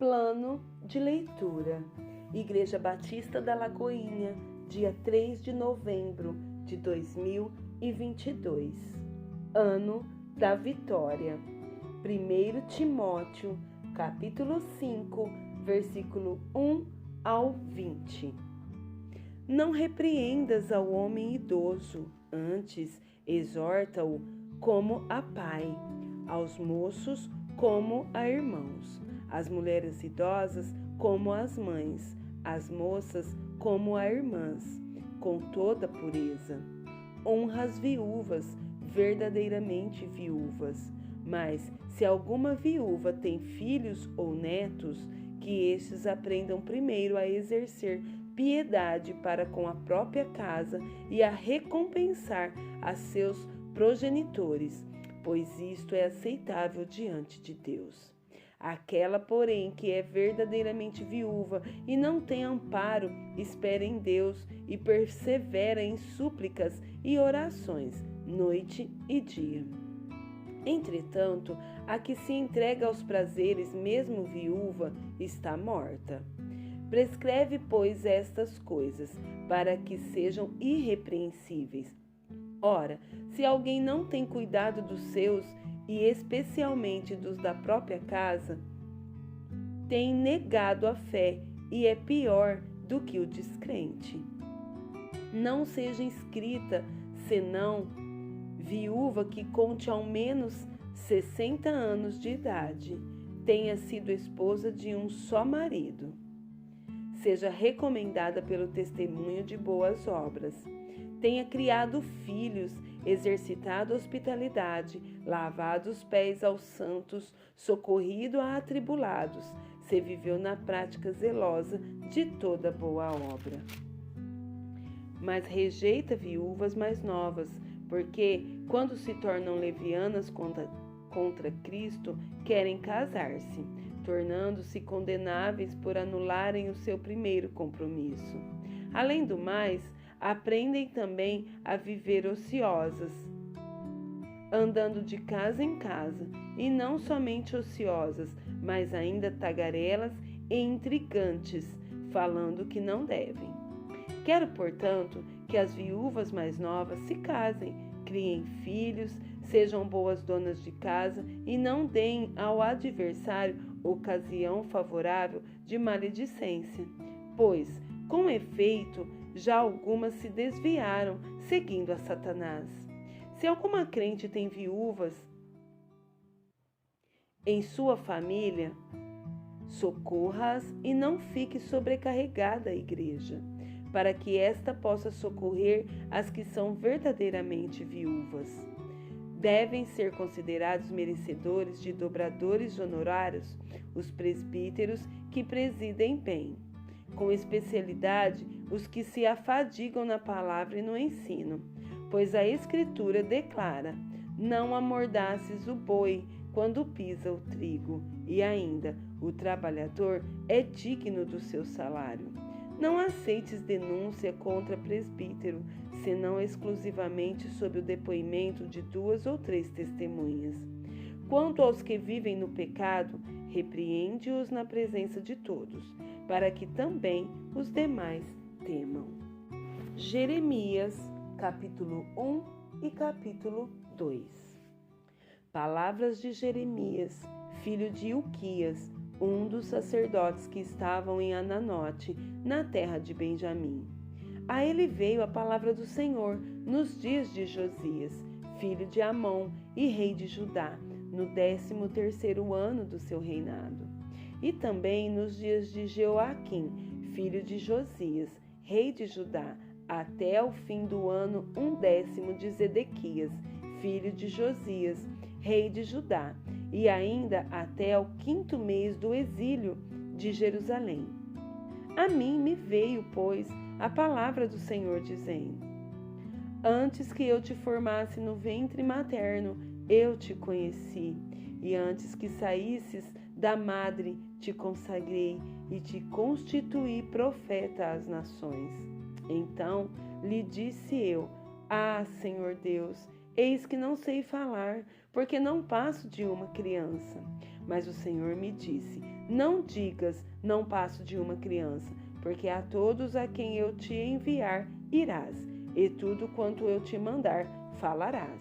Plano de leitura. Igreja Batista da Lagoinha, dia 3 de novembro de 2022. Ano da Vitória. 1 Timóteo, capítulo 5, versículo 1 ao 20. Não repreendas ao homem idoso, antes exorta-o como a pai, aos moços como a irmãos, as mulheres idosas como as mães, as moças como a irmãs, com toda pureza. Honra as viúvas, verdadeiramente viúvas. Mas se alguma viúva tem filhos ou netos, que estes aprendam primeiro a exercer piedade para com a própria casa e a recompensar a seus progenitores, pois isto é aceitável diante de Deus. Aquela, porém, que é verdadeiramente viúva e não tem amparo, espera em Deus e persevera em súplicas e orações, noite e dia. Entretanto, a que se entrega aos prazeres, mesmo viúva, está morta. Prescreve, pois, estas coisas, para que sejam irrepreensíveis. Ora, se alguém não tem cuidado dos seus, e especialmente dos da própria casa, tem negado a fé e é pior do que o descrente. Não seja inscrita, senão viúva que conte ao menos 60 anos de idade, tenha sido esposa de um só marido. Seja recomendada pelo testemunho de boas obras. Tenha criado filhos, exercitado hospitalidade, lavado os pés aos santos, socorrido a atribulados, se viveu na prática zelosa de toda boa obra. Mas rejeita viúvas mais novas, porque, quando se tornam levianas contra Cristo, querem casar-se, tornando-se condenáveis por anularem o seu primeiro compromisso. Além do mais, aprendem também a viver ociosas, andando de casa em casa, e não somente ociosas, mas ainda tagarelas e intrigantes, falando que não devem. Quero, portanto, que as viúvas mais novas se casem, criem filhos, sejam boas donas de casa e não deem ao adversário ocasião favorável de maledicência, pois, com efeito, já algumas se desviaram, seguindo a Satanás. Se alguma crente tem viúvas em sua família, socorra-as e não fique sobrecarregada a igreja, para que esta possa socorrer as que são verdadeiramente viúvas. Devem ser considerados merecedores de dobradores de honorários os presbíteros que presidem bem, com especialidade os que se afadigam na palavra e no ensino, pois a Escritura declara: não amordaces o boi quando pisa o trigo, e ainda o trabalhador é digno do seu salário. Não aceites denúncia contra presbítero, senão exclusivamente sob o depoimento de 2 ou 3 testemunhas. Quanto aos que vivem no pecado, repreende-os na presença de todos, para que também os demais temam. Jeremias, capítulo 1 e capítulo 2. Palavras de Jeremias, filho de Ilquias, um dos sacerdotes que estavam em Ananote, na terra de Benjamim. A ele veio a palavra do Senhor nos dias de Josias, filho de Amon e rei de Judá, no 13º ano do seu reinado. E também nos dias de Jeoaquim, filho de Josias, rei de Judá, até o fim do ano 10º de Zedequias, filho de Josias, rei de Judá, e ainda até o 5º mês do exílio de Jerusalém. A mim me veio, pois, a palavra do Senhor dizendo: antes que eu te formasse no ventre materno, eu te conheci, e antes que saísses da madre, te consagrei e te constituí profeta às nações. Então lhe disse eu: ah, Senhor Deus, eis que não sei falar, porque não passo de uma criança. Mas o Senhor me disse: Não digas, não passo de uma criança, porque a todos a quem eu te enviar irás, e tudo quanto eu te mandar falarás.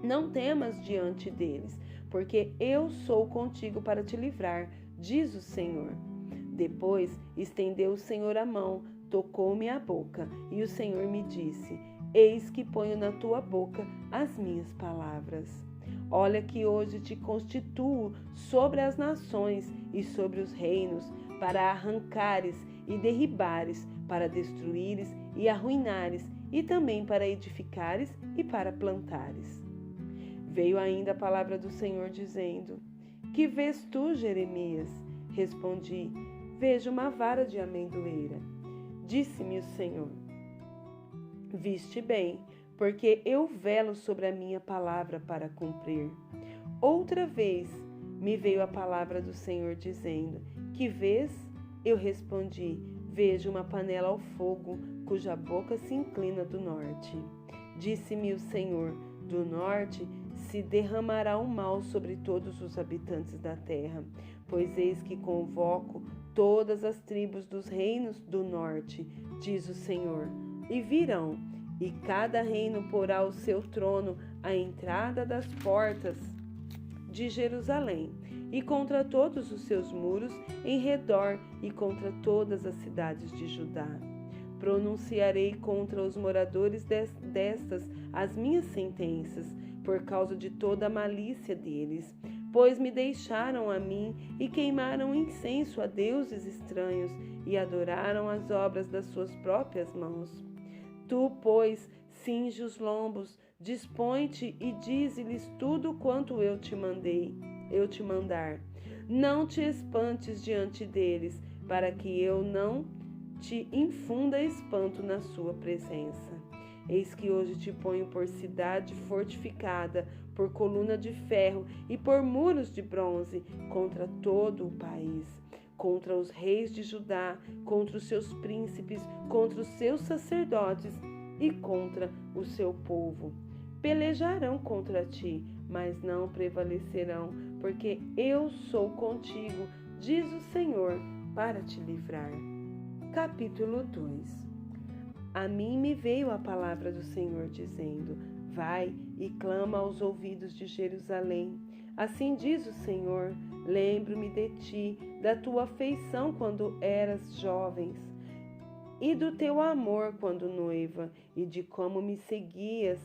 Não temas diante deles, porque eu sou contigo para te livrar, diz o Senhor. Depois estendeu o Senhor a mão, tocou-me a boca, e o Senhor me disse: Eis que ponho na tua boca as minhas palavras. Olha que hoje te constituo sobre as nações e sobre os reinos, para arrancares e derribares, para destruíres e arruinares, e também para edificares e para plantares. Veio ainda a palavra do Senhor dizendo: Que vês tu, Jeremias? Respondi: Vejo uma vara de amendoeira. Disse-me o Senhor: Viste bem, porque eu velo sobre a minha palavra para cumprir. Outra vez me veio a palavra do Senhor dizendo: Que vês? Eu respondi: Vejo uma panela ao fogo, cuja boca se inclina do norte. Disse-me o Senhor: Do norte se derramará o mal sobre todos os habitantes da terra, pois eis que convoco todas as tribos dos reinos do norte, diz o Senhor, e virão, e cada reino porá o seu trono à entrada das portas de Jerusalém, e contra todos os seus muros em redor, e contra todas as cidades de Judá. Pronunciarei contra os moradores destas as minhas sentenças, por causa de toda a malícia deles, pois me deixaram a mim e queimaram incenso a deuses estranhos e adoraram as obras das suas próprias mãos. Tu, pois, cinge os lombos, dispõe-te e dize-lhes tudo quanto eu te mandar. Não te espantes diante deles, para que eu não te infunda espanto na sua presença. Eis que hoje te ponho por cidade fortificada, por coluna de ferro e por muros de bronze, contra todo o país, contra os reis de Judá, contra os seus príncipes, contra os seus sacerdotes e contra o seu povo. Pelejarão contra ti, mas não prevalecerão, porque eu sou contigo, diz o Senhor, para te livrar. Capítulo 2. A mim me veio a palavra do Senhor dizendo: Vai e clama aos ouvidos de Jerusalém. Assim diz o Senhor: Lembro-me de ti, da tua afeição quando eras jovens, e do teu amor quando noiva, e de como me seguias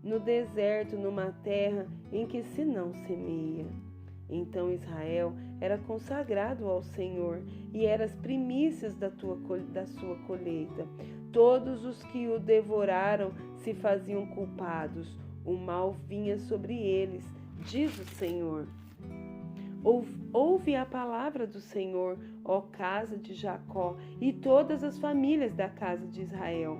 no deserto, numa terra em que se não semeia. Então Israel era consagrado ao Senhor, e era as primícias da sua colheita. Todos os que o devoraram se faziam culpados. O mal vinha sobre eles, diz o Senhor. Ouve a palavra do Senhor, ó casa de Jacó, e todas as famílias da casa de Israel.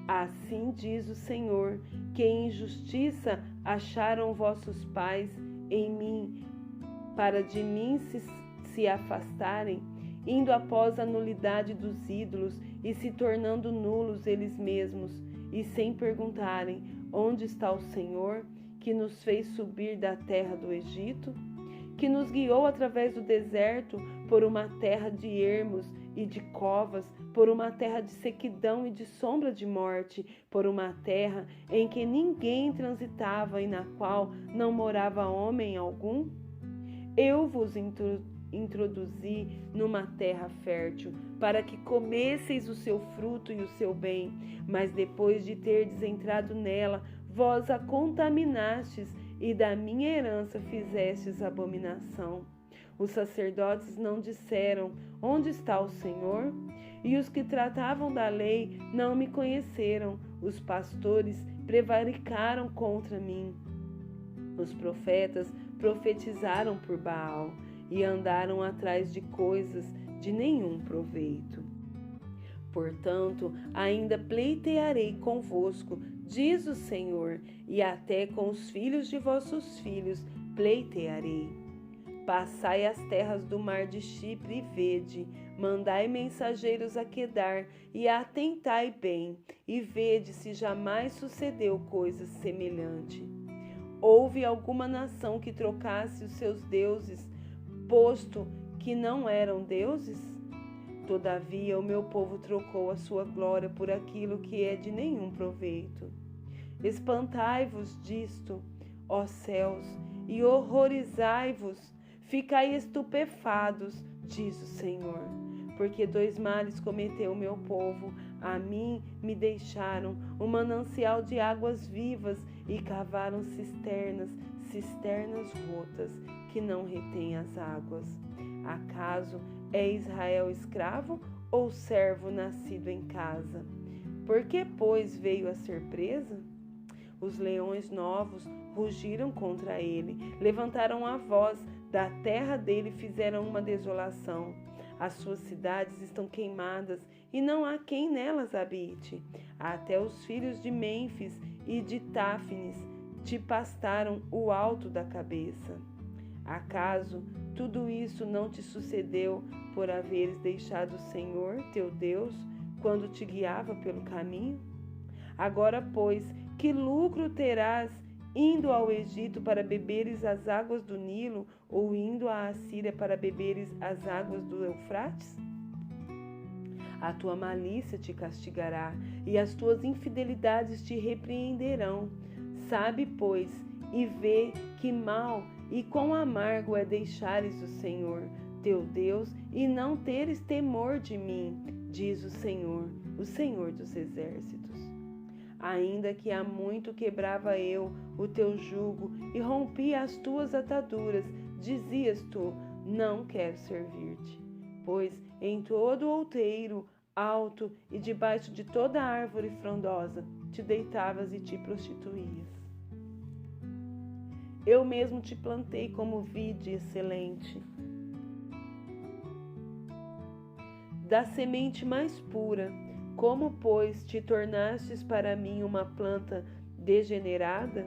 Assim diz o Senhor, que em injustiça acharam vossos pais em mim, para de mim se afastarem, indo após a nulidade dos ídolos e se tornando nulos eles mesmos, e sem perguntarem: onde está o Senhor, que nos fez subir da terra do Egito, que nos guiou através do deserto por uma terra de ermos e de covas, por uma terra de sequidão e de sombra de morte, por uma terra em que ninguém transitava e na qual não morava homem algum? Eu vos introduzi numa terra fértil, para que comesseis o seu fruto e o seu bem, mas depois de terdes entrado nela, vós a contaminastes e da minha herança fizestes abominação. Os sacerdotes não disseram: onde está o Senhor? E os que tratavam da lei não me conheceram. Os pastores prevaricaram contra mim. Os profetas profetizaram por Baal e andaram atrás de coisas de nenhum proveito. Portanto, ainda pleitearei convosco, diz o Senhor, e até com os filhos de vossos filhos pleitearei. Passai as terras do mar de Chipre e vede, mandai mensageiros a Quedar, e atentai bem, e vede se jamais sucedeu coisa semelhante. Houve alguma nação que trocasse os seus deuses, posto que não eram deuses? Todavia o meu povo trocou a sua glória por aquilo que é de nenhum proveito. Espantai-vos disto, ó céus, e horrorizai-vos, ficai estupefados, diz o Senhor. Porque dois males cometeu o meu povo, a mim me deixaram um manancial de águas vivas e cavaram cisternas rotas, que não retêm as águas. Acaso é Israel escravo ou servo nascido em casa? Por que, pois, veio a ser presa? Os leões novos rugiram contra ele, levantaram a voz, da terra dele fizeram uma desolação. As suas cidades estão queimadas e não há quem nelas habite. Até os filhos de Mênfis e de Táfnis te pastaram o alto da cabeça. Acaso tudo isso não te sucedeu por haveres deixado o Senhor, teu Deus, quando te guiava pelo caminho? Agora, pois, que lucro terás indo ao Egito para beberes as águas do Nilo, ou indo à Assíria para beberes as águas do Eufrates? A tua malícia te castigará, e as tuas infidelidades te repreenderão. Sabe, pois, e vê que mal e quão amargo é deixares o Senhor, teu Deus, e não teres temor de mim, diz o Senhor dos exércitos. Ainda que há muito quebrava eu o teu jugo e rompia as tuas ataduras, dizias tu, não quero servir-te. Pois em todo outeiro alto e debaixo de toda árvore frondosa te deitavas e te prostituías. Eu mesmo te plantei como vide excelente, da semente mais pura. Como, pois, te tornastes para mim uma planta degenerada,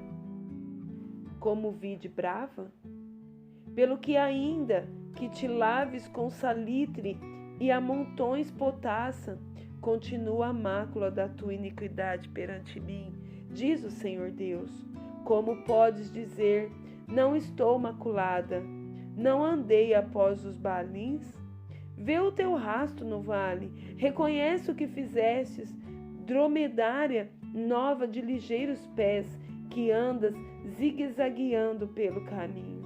como vide brava? Pelo que ainda que te laves com salitre e amontões potassa, continua a mácula da tua iniquidade perante mim, diz o Senhor Deus. Como podes dizer, não estou maculada, não andei após os Baalins? Vê o teu rastro no vale, reconhece o que fizestes, dromedária nova de ligeiros pés, que andas zigue-zagueando pelo caminho.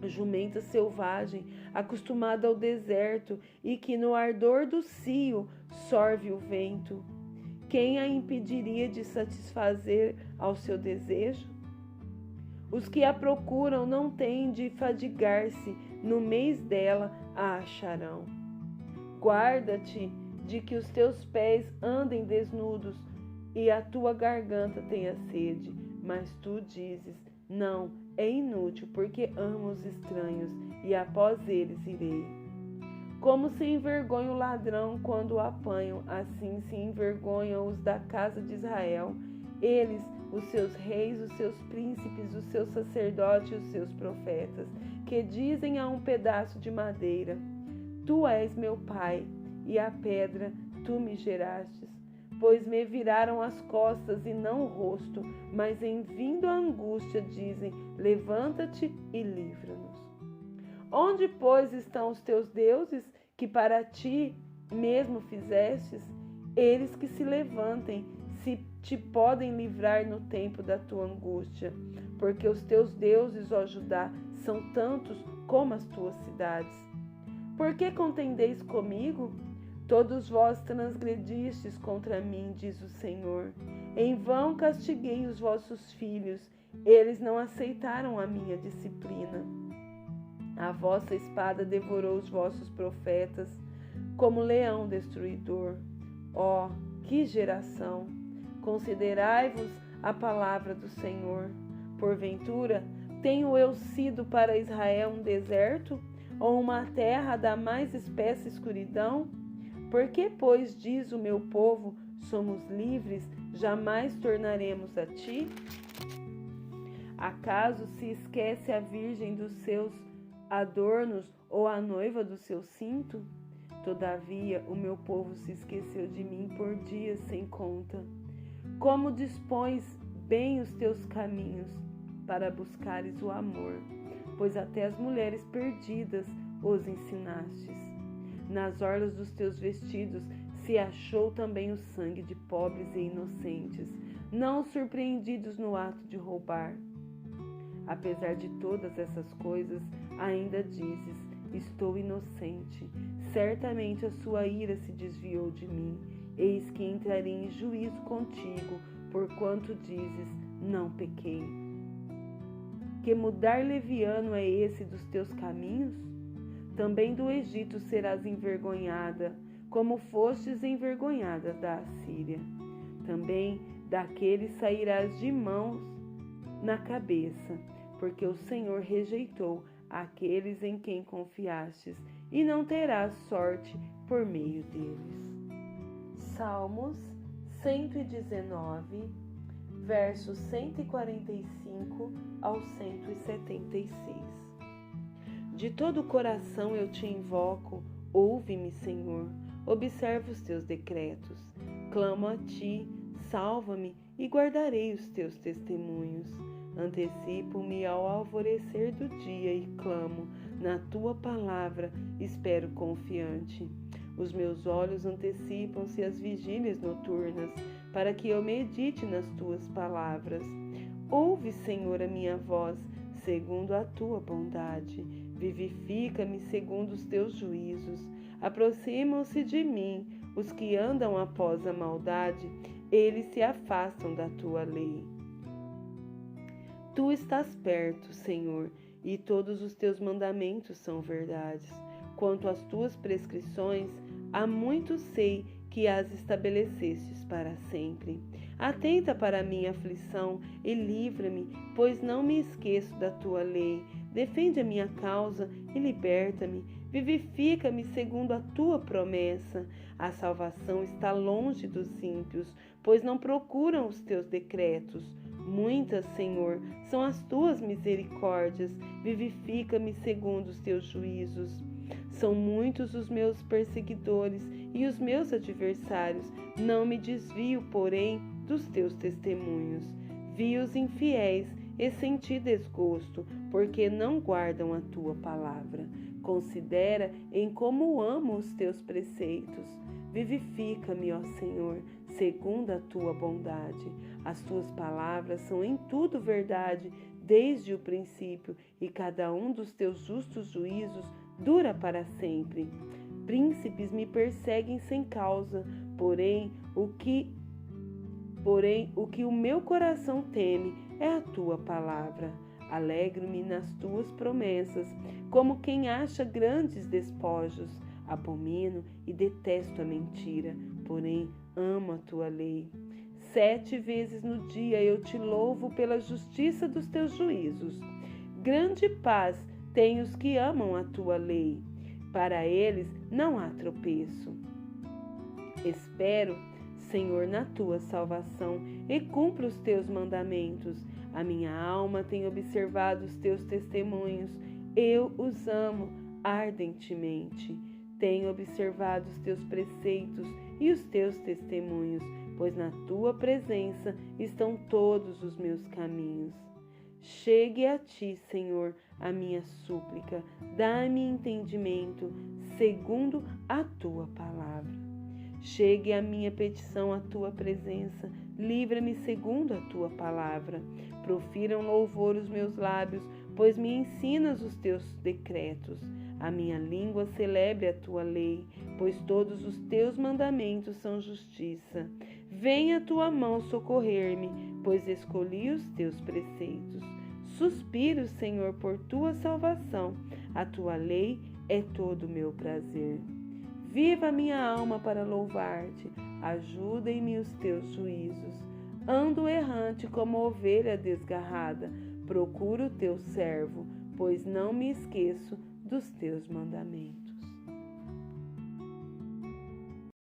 Jumenta selvagem, acostumada ao deserto, e que no ardor do cio sorve o vento. Quem a impediria de satisfazer ao seu desejo? Os que a procuram não têm de fadigar-se, no mês dela a acharão. Guarda-te de que os teus pés andem desnudos e a tua garganta tenha sede, mas tu dizes, não, é inútil, porque amo os estranhos e após eles irei. Como se envergonha o ladrão quando o apanham, assim se envergonham os da casa de Israel, eles, os seus reis, os seus príncipes, os seus sacerdotes e os seus profetas, que dizem a um pedaço de madeira, tu és meu pai, e a pedra tu me gerastes, pois me viraram as costas e não o rosto, mas em vindo a angústia dizem, levanta-te e livra-nos. Onde, pois, estão os teus deuses, que para ti mesmo fizestes? Eles que se levantem, se te podem livrar no tempo da tua angústia, porque os teus deuses, ó Judá, são tantos como as tuas cidades. Por que contendeis comigo? Todos vós transgredistes contra mim, diz o Senhor. Em vão castiguei os vossos filhos, eles não aceitaram a minha disciplina. A vossa espada devorou os vossos profetas, como leão destruidor. Ó, que geração! Considerai-vos a palavra do Senhor. Porventura, tenho eu sido para Israel um deserto, ou uma terra da mais espessa escuridão? Por que, pois, diz o meu povo, somos livres, jamais tornaremos a ti? Acaso se esquece a virgem dos seus adornos ou a noiva do seu cinto? Todavia, o meu povo se esqueceu de mim por dias sem conta. Como dispões bem os teus caminhos para buscares o amor, pois até as mulheres perdidas os ensinastes. Nas orlas dos teus vestidos se achou também o sangue de pobres e inocentes, não surpreendidos no ato de roubar. Apesar de todas essas coisas, ainda dizes: estou inocente. Certamente a sua ira se desviou de mim. Eis que entrarei em juízo contigo, porquanto dizes: não pequei. Que mudar leviano é esse dos teus caminhos? Também do Egito serás envergonhada, como fostes envergonhada da Assíria. Também daqueles sairás de mãos na cabeça, porque o Senhor rejeitou aqueles em quem confiastes, e não terás sorte por meio deles. Salmos 119, versos 145 ao 176. De todo o coração eu te invoco, ouve-me, Senhor, observa os teus decretos. Clamo a ti, salva-me e guardarei os teus testemunhos. Antecipo-me ao alvorecer do dia e clamo, na tua palavra espero confiante. Os meus olhos antecipam-se às vigílias noturnas, para que eu medite nas tuas palavras. Ouve, Senhor, a minha voz, segundo a tua bondade. Vivifica-me segundo os teus juízos. Aproximam-se de mim os que andam após a maldade, eles se afastam da tua lei. Tu estás perto, Senhor, e todos os teus mandamentos são verdades. Quanto às tuas prescrições, há muito sei que as estabelecestes para sempre. Atenta para a minha aflição e livra-me, pois não me esqueço da tua lei. Defende a minha causa e liberta-me. Vivifica-me segundo a tua promessa. A salvação está longe dos ímpios, pois não procuram os teus decretos. Muitas, Senhor, são as tuas misericórdias. Vivifica-me segundo os teus juízos. São muitos os meus perseguidores e os meus adversários. Não me desvio, porém, dos teus testemunhos. Vi os infiéis e senti desgosto, porque não guardam a tua palavra. Considera em como amo os teus preceitos. Vivifica-me, ó Senhor, segundo a tua bondade. As tuas palavras são em tudo verdade, desde o princípio, e cada um dos teus justos juízos dura para sempre. Príncipes me perseguem sem causa, porém o que o meu coração teme é a tua palavra. Alegro-me nas tuas promessas, como quem acha grandes despojos. Abomino e detesto a mentira, porém amo a tua lei. 7 vezes no dia eu te louvo pela justiça dos teus juízos. Grande paz têm os que amam a tua lei. Para eles não há tropeço. Espero, Senhor, na tua salvação e cumpro os teus mandamentos. A minha alma tem observado os teus testemunhos. Eu os amo ardentemente. Tenho observado os teus preceitos e os teus testemunhos, pois na tua presença estão todos os meus caminhos. Chegue a ti, Senhor, a minha súplica. Dá-me entendimento, segundo a tua palavra. Chegue a minha petição à tua presença. Livra-me segundo a tua palavra. Profiram louvor os meus lábios, pois me ensinas os teus decretos. A minha língua celebre a tua lei, pois todos os teus mandamentos são justiça. Venha a tua mão socorrer-me, pois escolhi os teus preceitos. Suspiro, Senhor, por tua salvação. A tua lei é todo o meu prazer. Viva a minha alma para louvar-te. Ajuda-me os teus juízos. Ando errante como ovelha desgarrada. Procuro o teu servo, pois não me esqueço dos teus mandamentos.